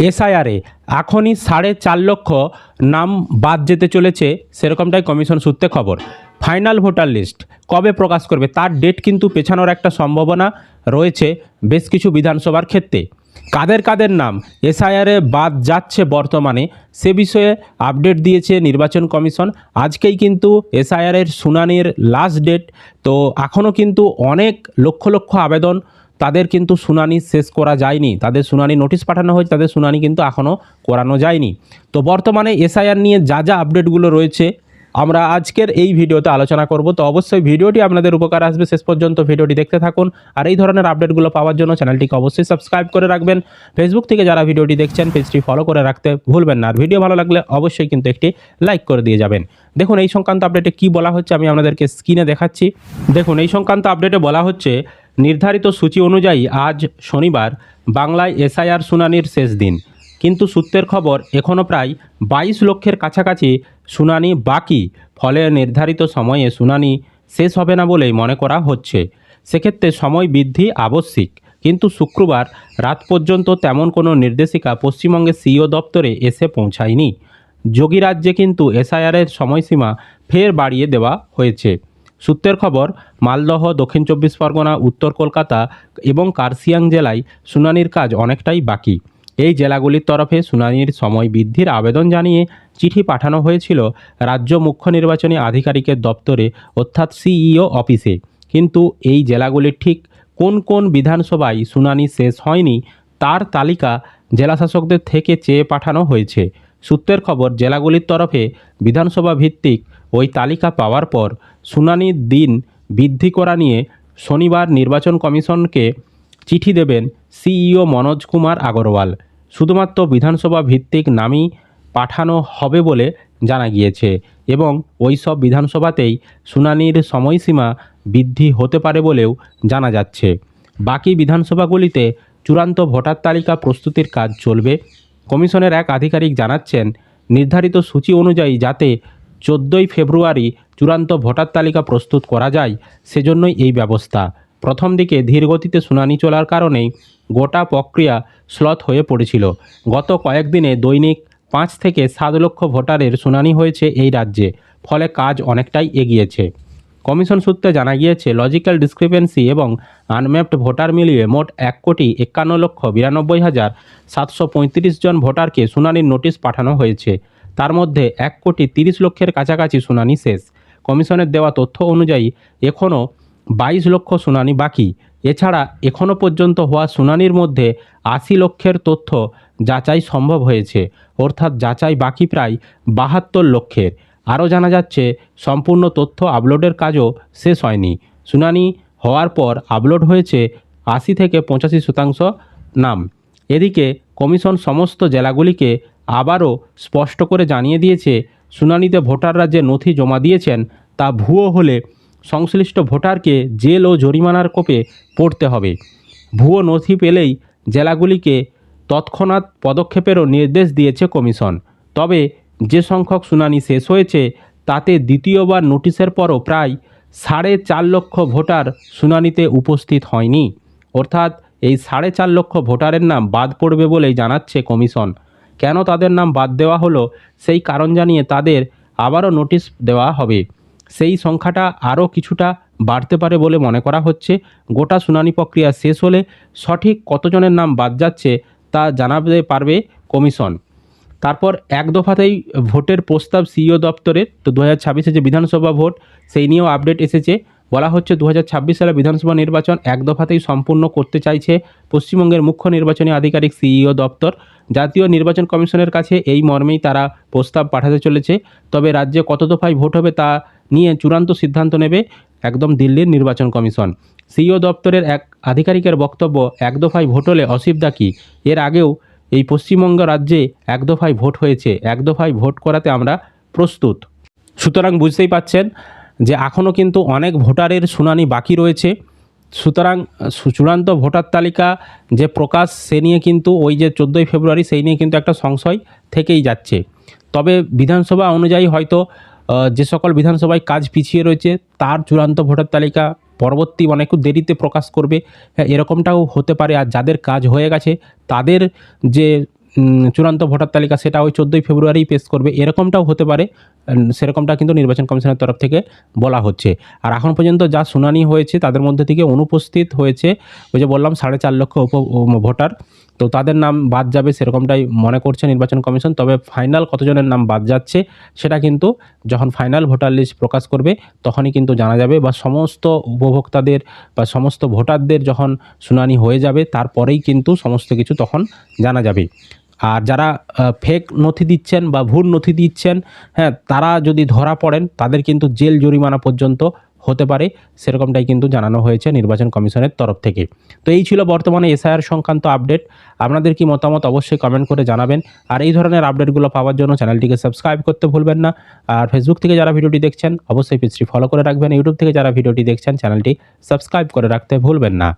এসআইআরে এখনই 4.5 লক্ষ নাম বাদ যেতে চলেছে, সেরকমটাই কমিশন সূত্রে খবর। ফাইনাল ভোটার লিস্ট কবে প্রকাশ করবে তার ডেট কিন্তু পেছানোর একটা সম্ভাবনা রয়েছে বেশ কিছু বিধানসভার ক্ষেত্রে। কাদের কাদের নাম এসআইআরে বাদ যাচ্ছে বর্তমানে সে বিষয়ে আপডেট দিয়েছে নির্বাচন কমিশন। আজকেই কিন্তু এসআইআরের শুনানির লাস্ট ডেট। তো এখনও কিন্তু অনেক লক্ষ লক্ষ আবেদন, তাদের কিন্তু শুনানি শেষ করা যায়নি, তাদের শুনানি নোটিশ পাঠানো হয়েছে, তাদের শুনানি কিন্তু এখনও করানো যায়নি। তো বর্তমানে এসআইআর নিয়ে যা যা আপডেটগুলো রয়েছে আমরা আজকের এই ভিডিওতে আলোচনা করব। তো অবশ্যই ভিডিওটি আপনাদের উপকার আসবে, শেষ পর্যন্ত ভিডিওটি দেখতে থাকুন। আর এই ধরনের আপডেটগুলো পাওয়ার জন্য চ্যানেলটিকে অবশ্যই সাবস্ক্রাইব করে রাখবেন। ফেসবুক থেকে যারা ভিডিওটি দেখছেন পেজটি ফলো করে রাখতে ভুলবেন না। আর ভিডিও ভালো লাগলে অবশ্যই কিন্তু একটি লাইক করে দিয়ে যাবেন। দেখুন এই সংক্রান্ত আপডেটে কি বলা হচ্ছে আমি আপনাদেরকে স্ক্রিনে দেখাচ্ছি। দেখুন এই সংক্রান্ত আপডেটে বলা হচ্ছে, নির্ধারিত সূচি অনুযায়ী আজ শনিবার বাংলায় এসআইআর শুনানির শেষ দিন, কিন্তু সূত্রের খবর এখনও প্রায় 22 লক্ষের কাছাকাছি শুনানি বাকি। ফলে নির্ধারিত সময়ে শুনানি শেষ হবে না বলেই মনে করা হচ্ছে। সেক্ষেত্রে সময় বৃদ্ধি আবশ্যিক। কিন্তু শুক্রবার রাত পর্যন্ত তেমন কোনো নির্দেশিকা পশ্চিমবঙ্গের সিইও দপ্তরে এসে পৌঁছায়নি। যোগী রাজ্যে কিন্তু এসআইআরের সময়সীমা ফের বাড়িয়ে দেওয়া হয়েছে। সূত্রের খবর, মালদহ, দক্ষিণ 24 পরগনা, উত্তর কলকাতা এবং কার্শিয়াং জেলায় শুনানির কাজ অনেকটাই বাকি। এই জেলাগুলির তরফে শুনানির সময় বৃদ্ধির আবেদন জানিয়ে চিঠি পাঠানো হয়েছিল রাজ্য মুখ্য নির্বাচনী আধিকারিকের দপ্তরে, অর্থাৎ সিইও অফিসে। কিন্তু এই জেলাগুলির ঠিক কোন কোন বিধানসভায় শুনানি শেষ হয়নি তার তালিকা জেলাশাসকদের থেকে চেয়ে পাঠানো হয়েছে। সূত্রের খবর, জেলাগুলির তরফে বিধানসভা ভিত্তিক ওই তালিকা পাওয়ার পর শুনানির দিন বৃদ্ধি করা নিয়ে শনিবার নির্বাচন কমিশনকে চিঠি দেবেন সিইও মনোজ কুমার আগরওয়াল। শুধুমাত্র বিধানসভা ভিত্তিক নামই পাঠানো হবে বলে জানা গিয়েছে এবং ওই সব বিধানসভাতেই শুনানির সময়সীমা বৃদ্ধি হতে পারে বলেও জানা যাচ্ছে। বাকি বিধানসভাগুলিতে চূড়ান্ত ভোটার তালিকা প্রস্তুতির কাজ চলবে। কমিশনের এক আধিকারিক জানাচ্ছেন, নির্ধারিত সূচি অনুযায়ী যাতে 14ই ফেব্রুয়ারি চূড়ান্ত ভোটার তালিকা প্রস্তুত করা যায়, সেজন্যই এই ব্যবস্থা। প্রথম দিকে ধীরগতিতে শুনানি চলার কারণেই গোটা প্রক্রিয়া স্লথ হয়ে পড়েছিল। গত কয়েকদিনে দৈনিক 5 থেকে 7 লক্ষ ভোটারের শুনানি হয়েছে এই রাজ্যে, ফলে কাজ অনেকটাই এগিয়েছে। কমিশন সূত্রে জানা গিয়েছে, লজিক্যাল ডিসক্রিপেন্সি এবং আনম্যাপড ভোটার মিলিয়ে মোট 1,51,92,735 জন ভোটারকে শুনানির নোটিশ পাঠানো হয়েছে। তার মধ্যে 1,30 লক্ষের কাছাকাছি শুনানি শেষ। কমিশনের দেওয়া তথ্য অনুযায়ী এখনও 22 লক্ষ শুনানি বাকি। এছাড়া এখনও পর্যন্ত হওয়া শুনানির মধ্যে 80 লক্ষের তথ্য যাচাই সম্ভব হয়েছে, অর্থাৎ যাচাই বাকি প্রায় 72 লক্ষের। আরও জানা যাচ্ছে, সম্পূর্ণ তথ্য আপলোডের কাজও শেষ হয়নি। শুনানি হওয়ার পর আপলোড হয়েছে 80 থেকে 85% নাম। এদিকে কমিশন সমস্ত জেলাগুলিকে আবারও স্পষ্ট করে জানিয়ে দিয়েছে, শুনানিতে ভোটাররা যে নথি জমা দিয়েছেন তা ভুয়ো হলে সংশ্লিষ্ট ভোটারকে জেল ও জরিমানার কোপে পড়তে হবে। ভুয়ো নথি পেলেই জেলাগুলিকে তৎক্ষণাৎ পদক্ষেপেরও নির্দেশ দিয়েছে কমিশন। তবে যে সংখ্যক শুনানি শেষ হয়েছে তাতে দ্বিতীয়বার নোটিশের পরও প্রায় 4.5 লক্ষ ভোটার শুনানিতে উপস্থিত হয়নি। অর্থাৎ এই 4.5 লক্ষ ভোটারের নাম বাদ পড়বে বলেই জানাচ্ছে কমিশন। কেন তাদের নাম বাদ দেওয়া হলো সেই কারণ জানিয়ে তাদের আবারও নোটিশ দেওয়া হবে। সেই সংখ্যাটা আরও কিছুটা বাড়তে পারে বলে মনে করা হচ্ছে। গোটা শুনানি প্রক্রিয়া শেষ হলে সঠিক কতজনের নাম বাদ যাচ্ছে তা জানাতে পারবে কমিশন। তারপর এক দফাতেই ভোটের প্রস্তাব সিইও দপ্তরের। তো 2026 যে বিধানসভা ভোট সেই নিয়েও আপডেট এসেছে। বলা হচ্ছে 2026 সালে বিধানসভা নির্বাচন এক দফাতেই সম্পূর্ণ করতে চাইছে পশ্চিমবঙ্গের মুখ্য নির্বাচনী আধিকারিক সিইও দপ্তর। জাতীয় নির্বাচন কমিশনের কাছে এই মর্মেই তারা প্রস্তাব পাঠাতে চলেছে। তবে রাজ্যে কত দফায় ভোট হবে তা নিয়ে চূড়ান্ত সিদ্ধান্ত নেবে একদম দিল্লির নির্বাচন কমিশন। সিইও দপ্তরের এক আধিকারিকের বক্তব্য, এক দফায় ভোট হলে অসুবিধা কী? এর আগেও এই পশ্চিমবঙ্গ রাজ্যে এক দফায় ভোট হয়েছে, এক দফায় ভোট করাতে আমরা প্রস্তুত। সুতরাং বুঝতেই পাচ্ছেন যে এখনও কিন্তু অনেক ভোটারের শুনানি বাকি রয়েছে। সুতরাং চূড়ান্ত ভোটার তালিকা যে প্রকাশ সে নিয়ে কিন্তু ওই যে 14ই ফেব্রুয়ারি সেই নিয়ে কিন্তু একটা সংশয় থেকেই যাচ্ছে। তবে বিধানসভা অনুযায়ী হয়তো যে সকল বিধানসভায় কাজ পিছিয়ে রয়েছে তার চূড়ান্ত ভোটার তালিকা পরবর্তী অনেক দেরিতে প্রকাশ করবে, এরকমটাও হতে পারে। আর যাদের কাজ হয়ে গেছে তাদের যে চূড়ান্ত ভোটার তালিকা সেটা ওই 14ই ফেব্রুয়ারি পেশ করবে, এরকমটাও হতে পারে। সেরকমটা কিন্তু নির্বাচন কমিশনের তরফ থেকে বলা হচ্ছে। আর এখন পর্যন্ত যা শুনানি হয়েছে তাদের মধ্যে থেকে অনুপস্থিত হয়েছে ওই যে বললাম 4.5 লক্ষ ভোটার, তো তাদের নাম বাদ যাবে সেরকমটাই মনে করছে নির্বাচন কমিশন। তবে ফাইনাল কতজনের নাম বাদ যাচ্ছে সেটা কিন্তু যখন ফাইনাল ভোটার লিস্ট প্রকাশ করবে তখনই কিন্তু জানা যাবে, বা সমস্ত উপভোক্তাদের বা সমস্ত ভোটারদের যখন শুনানি হয়ে যাবে তারপরেই কিন্তু সমস্ত কিছু তখন জানা যাবে। আর যারা ফেক নথি দিচ্ছেন বা ভুল নথি দিচ্ছেন, হ্যাঁ, তারা যদি ধরা পড়েন তাদের কিন্তু জেল জরিমানা পর্যন্ত হতে পারে, সেরকমটাই কিন্তু জানানো হয়েছে নির্বাচন কমিশনের তরফ থেকে। তো এই ছিল বর্তমানে এসআইআর সংক্রান্ত আপডেট। আপনাদের কি মতামত অবশ্যই কমেন্ট করে জানাবেন। আর এই ধরনের আপডেটগুলো পাওয়ার জন্য চ্যানেলটিকে সাবস্ক্রাইব করতে ভুলবেন না। আর ফেসবুক থেকে যারা ভিডিওটি দেখছেন অবশ্যই পেজটি ফলো করে রাখবেন। ইউটিউব থেকে যারা ভিডিওটি দেখছেন চ্যানেলটি সাবস্ক্রাইব করে রাখতে ভুলবেন না।